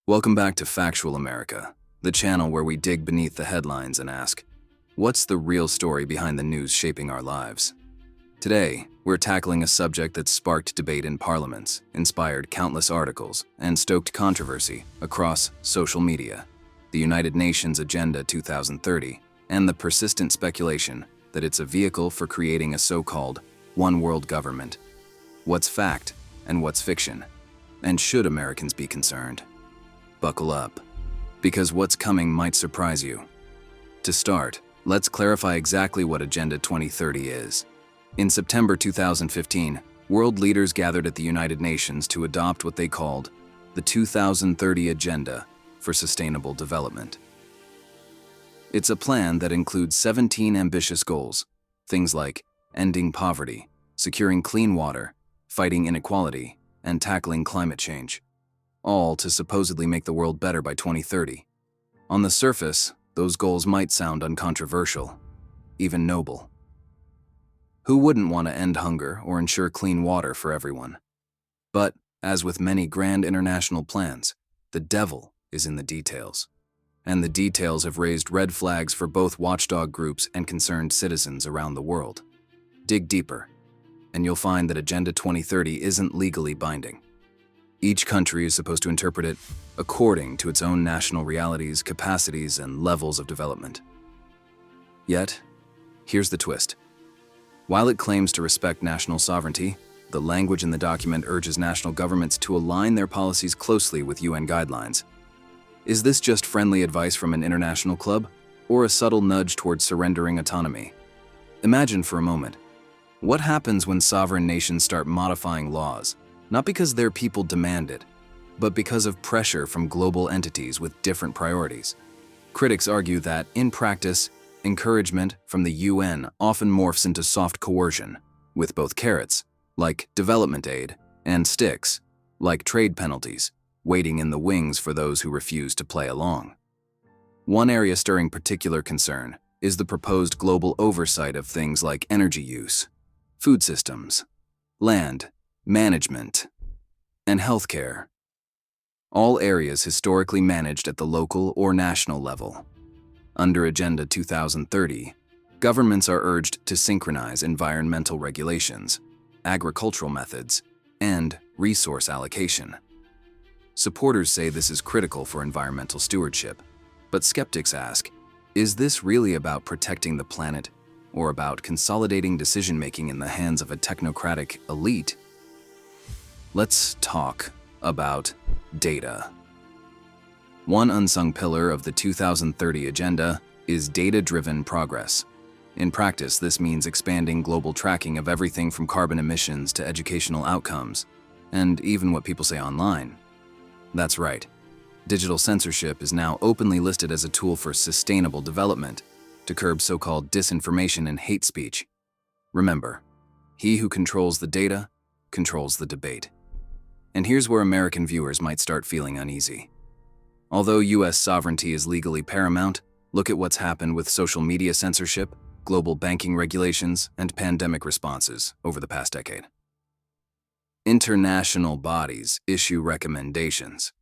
Welcome back to Factual America, the channel where we dig beneath the headlines and ask, what's the real story behind the news shaping our lives? Today, we're tackling a subject that sparked debate in parliaments, inspired countless articles, and stoked controversy across social media: the United Nations Agenda 2030, and the persistent speculation that it's a vehicle for creating a so-called one-world government. What's fact and what's fiction? And should Americans be concerned? Buckle up, because what's coming might surprise you. To start, let's clarify exactly what Agenda 2030 is. In September 2015, world leaders gathered at the United Nations to adopt what they called the 2030 Agenda for Sustainable Development. It's a plan that includes 17 ambitious goals, things like ending poverty, securing clean water, fighting inequality, and tackling climate change, all to supposedly make the world better by 2030. On the surface, those goals might sound uncontroversial, even noble. Who wouldn't want to end hunger or ensure clean water for everyone? But, as with many grand international plans, the devil is in the details. And the details have raised red flags for both watchdog groups and concerned citizens around the world. Dig deeper, and you'll find that Agenda 2030 isn't legally binding. Each country is supposed to interpret it according to its own national realities, capacities, and levels of development. Yet, here's the twist. While it claims to respect national sovereignty, the language in the document urges national governments to align their policies closely with UN guidelines. Is this just friendly advice from an international club, or a subtle nudge towards surrendering autonomy? Imagine for a moment, what happens when sovereign nations start modifying laws, not because their people demand it, but because of pressure from global entities with different priorities? Critics argue that, in practice, encouragement from the UN often morphs into soft coercion, with both carrots, like development aid, and sticks, like trade penalties, waiting in the wings for those who refuse to play along. One area stirring particular concern is the proposed global oversight of things like energy use, food systems, land management, and healthcare, all areas historically managed at the local or national level. Under Agenda 2030, governments are urged to synchronize environmental regulations, agricultural methods, and resource allocation. Supporters say this is critical for environmental stewardship, but skeptics ask, is this really about protecting the planet, or about consolidating decision-making in the hands of a technocratic elite? Let's talk about data. One unsung pillar of the 2030 Agenda is data-driven progress. In practice, this means expanding global tracking of everything from carbon emissions to educational outcomes, and even what people say online. That's right. Digital censorship is now openly listed as a tool for sustainable development to curb so-called disinformation and hate speech. Remember, he who controls the data controls the debate. And here's where American viewers might start feeling uneasy. Although US sovereignty is legally paramount, look at what's happened with social media censorship, global banking regulations, and pandemic responses over the past decade. International bodies issue recommendations,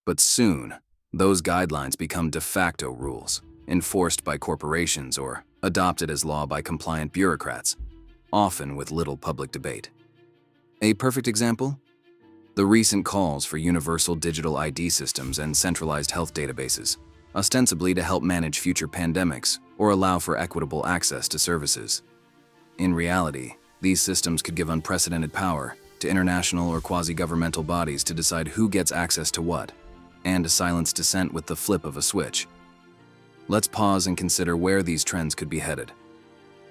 but soon, those guidelines become de facto rules, enforced by corporations or adopted as law by compliant bureaucrats, often with little public debate. A perfect example? The recent calls for universal digital ID systems and centralized health databases, ostensibly to help manage future pandemics or allow for equitable access to services. In reality, these systems could give unprecedented power to international or quasi-governmental bodies to decide who gets access to what, and to silence dissent with the flip of a switch. Let's pause and consider where these trends could be headed.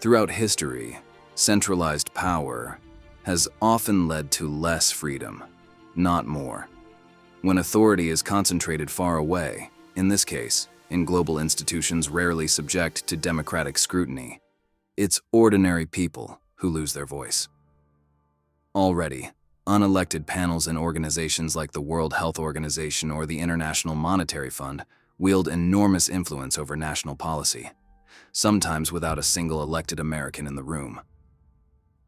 Throughout history, centralized power has often led to less freedom, not more. When authority is concentrated far away, in this case, in global institutions rarely subject to democratic scrutiny, it's ordinary people who lose their voice. Already, unelected panels and organizations like the World Health Organization or the International Monetary Fund wield enormous influence over national policy, sometimes without a single elected American in the room.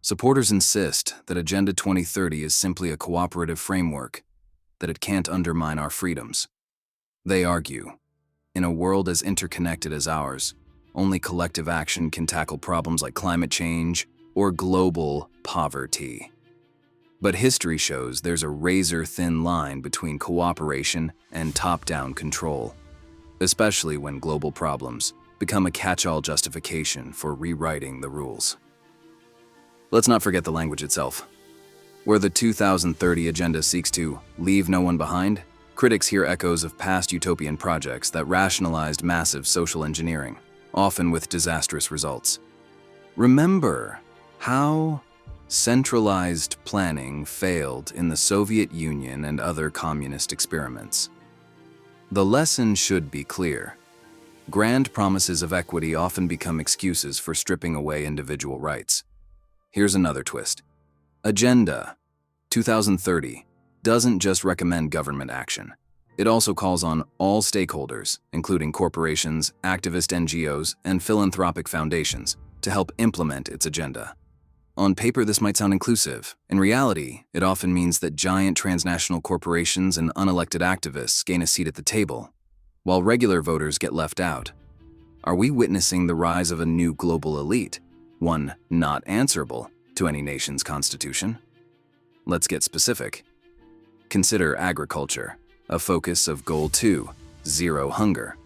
Supporters insist that Agenda 2030 is simply a cooperative framework, that it can't undermine our freedoms, They argue, in a world as interconnected as ours, only collective action can tackle problems like climate change or global poverty. But history shows there's a razor-thin line between cooperation and top-down control, especially when global problems become a catch-all justification for rewriting the rules. Let's not forget the language itself. Where the 2030 agenda seeks to leave no one behind, critics hear echoes of past utopian projects that rationalized massive social engineering, often with disastrous results. Remember how centralized planning failed in the Soviet Union and other communist experiments. The lesson should be clear. Grand promises of equity often become excuses for stripping away individual rights. Here's another twist. Agenda 2030 doesn't just recommend government action. It also calls on all stakeholders, including corporations, activist NGOs, and philanthropic foundations, to help implement its agenda. On paper, this might sound inclusive. In reality, it often means that giant transnational corporations and unelected activists gain a seat at the table, while regular voters get left out. Are we witnessing the rise of a new global elite, one not answerable to any nation's constitution? Let's get specific. Consider agriculture, a focus of Goal 2, Zero Hunger.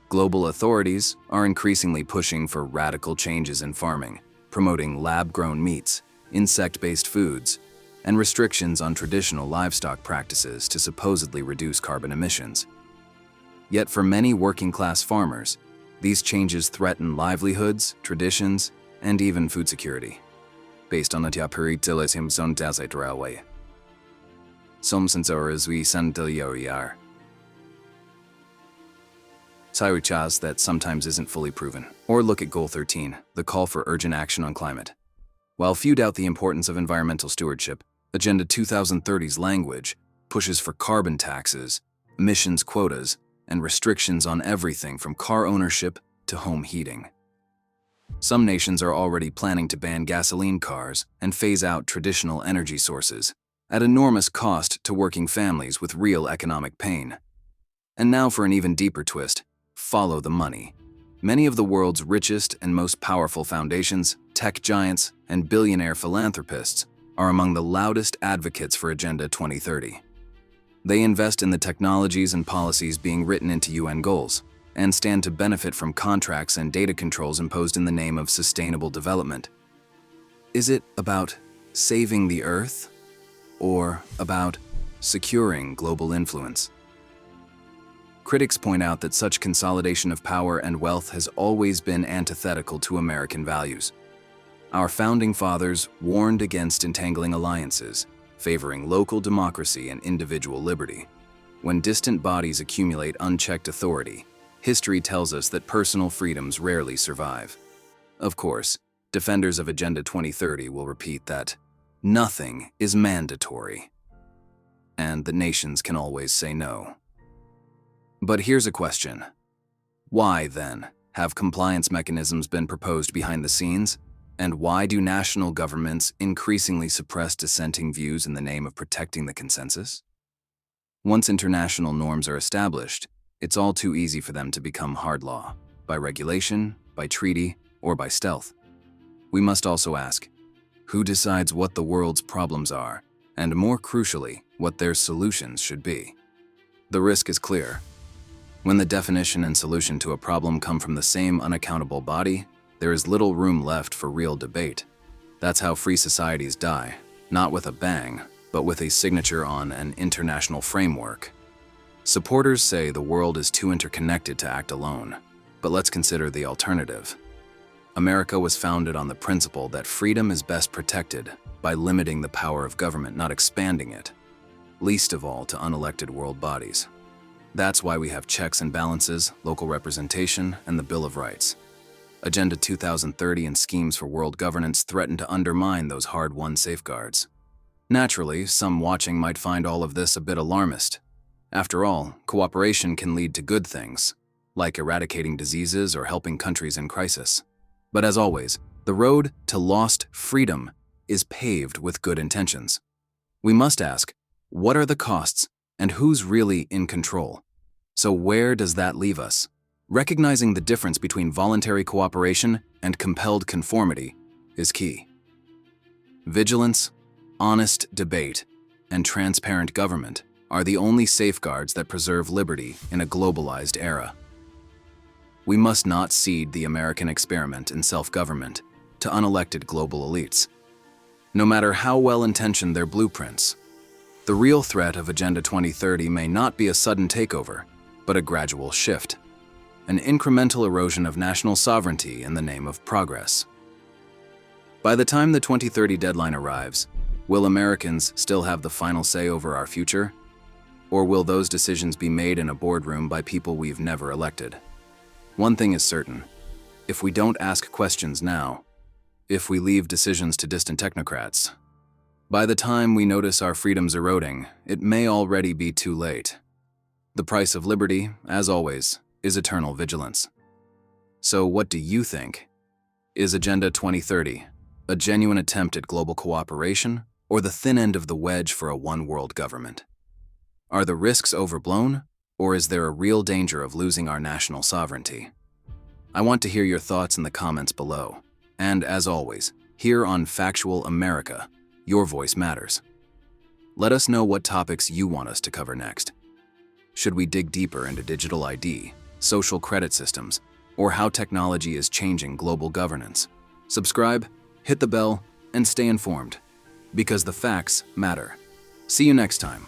Global authorities are increasingly pushing for radical changes in farming, promoting lab-grown meats, insect-based foods, and restrictions on traditional livestock practices to supposedly reduce carbon emissions. Yet for many working-class farmers, these changes threaten livelihoods, traditions, and even food security. Based on the Tiapuritilisium Zone Desert Railway. Som sensoras we sandilioiar. Saiwichas that sometimes isn't fully proven. Or look at Goal 13, the call for urgent action on climate. While few doubt the importance of environmental stewardship, Agenda 2030's language pushes for carbon taxes, emissions quotas, and restrictions on everything from car ownership to home heating. Some nations are already planning to ban gasoline cars and phase out traditional energy sources, at enormous cost to working families with real economic pain. And now for an even deeper twist, follow the money. Many of the world's richest and most powerful foundations, tech giants, and billionaire philanthropists are among the loudest advocates for Agenda 2030. They invest in the technologies and policies being written into UN goals, and stand to benefit from contracts and data controls imposed in the name of sustainable development. Is it about saving the Earth, or about securing global influence? Critics point out that such consolidation of power and wealth has always been antithetical to American values. Our founding fathers warned against entangling alliances, favoring local democracy and individual liberty. When distant bodies accumulate unchecked authority, history tells us that personal freedoms rarely survive. Of course, defenders of Agenda 2030 will repeat that nothing is mandatory, and that nations can always say no. But here's a question. Why, then, have compliance mechanisms been proposed behind the scenes? And why do national governments increasingly suppress dissenting views in the name of protecting the consensus? Once international norms are established, it's all too easy for them to become hard law, by regulation, by treaty, or by stealth. We must also ask, who decides what the world's problems are, and more crucially, what their solutions should be? The risk is clear. When the definition and solution to a problem come from the same unaccountable body, there is little room left for real debate. That's how free societies die, not with a bang, but with a signature on an international framework. Supporters say the world is too interconnected to act alone, but let's consider the alternative. America was founded on the principle that freedom is best protected by limiting the power of government, not expanding it, least of all to unelected world bodies. That's why we have checks and balances, local representation, and the Bill of Rights. Agenda 2030 and schemes for world governance threaten to undermine those hard-won safeguards. Naturally, some watching might find all of this a bit alarmist. After all, cooperation can lead to good things, like eradicating diseases or helping countries in crisis. But as always, the road to lost freedom is paved with good intentions. We must ask, what are the costs and who's really in control? So where does that leave us? Recognizing the difference between voluntary cooperation and compelled conformity is key. Vigilance, honest debate, and transparent government are the only safeguards that preserve liberty in a globalized era. We must not cede the American experiment in self-government to unelected global elites. No matter how well-intentioned their blueprints, the real threat of Agenda 2030 may not be a sudden takeover, but a gradual shift, an incremental erosion of national sovereignty in the name of progress. By the time the 2030 deadline arrives, will Americans still have the final say over our future? Or will those decisions be made in a boardroom by people we've never elected? One thing is certain: if we don't ask questions now, if we leave decisions to distant technocrats, by the time we notice our freedoms eroding, it may already be too late. The price of liberty, as always, is eternal vigilance. So what do you think? Is Agenda 2030 a genuine attempt at global cooperation, or the thin end of the wedge for a one-world government? Are the risks overblown, or is there a real danger of losing our national sovereignty? I want to hear your thoughts in the comments below. And as always, here on Factual America, your voice matters. Let us know what topics you want us to cover next. Should we dig deeper into digital ID, social credit systems, or how technology is changing global governance? Subscribe, hit the bell, and stay informed, because the facts matter. See you next time.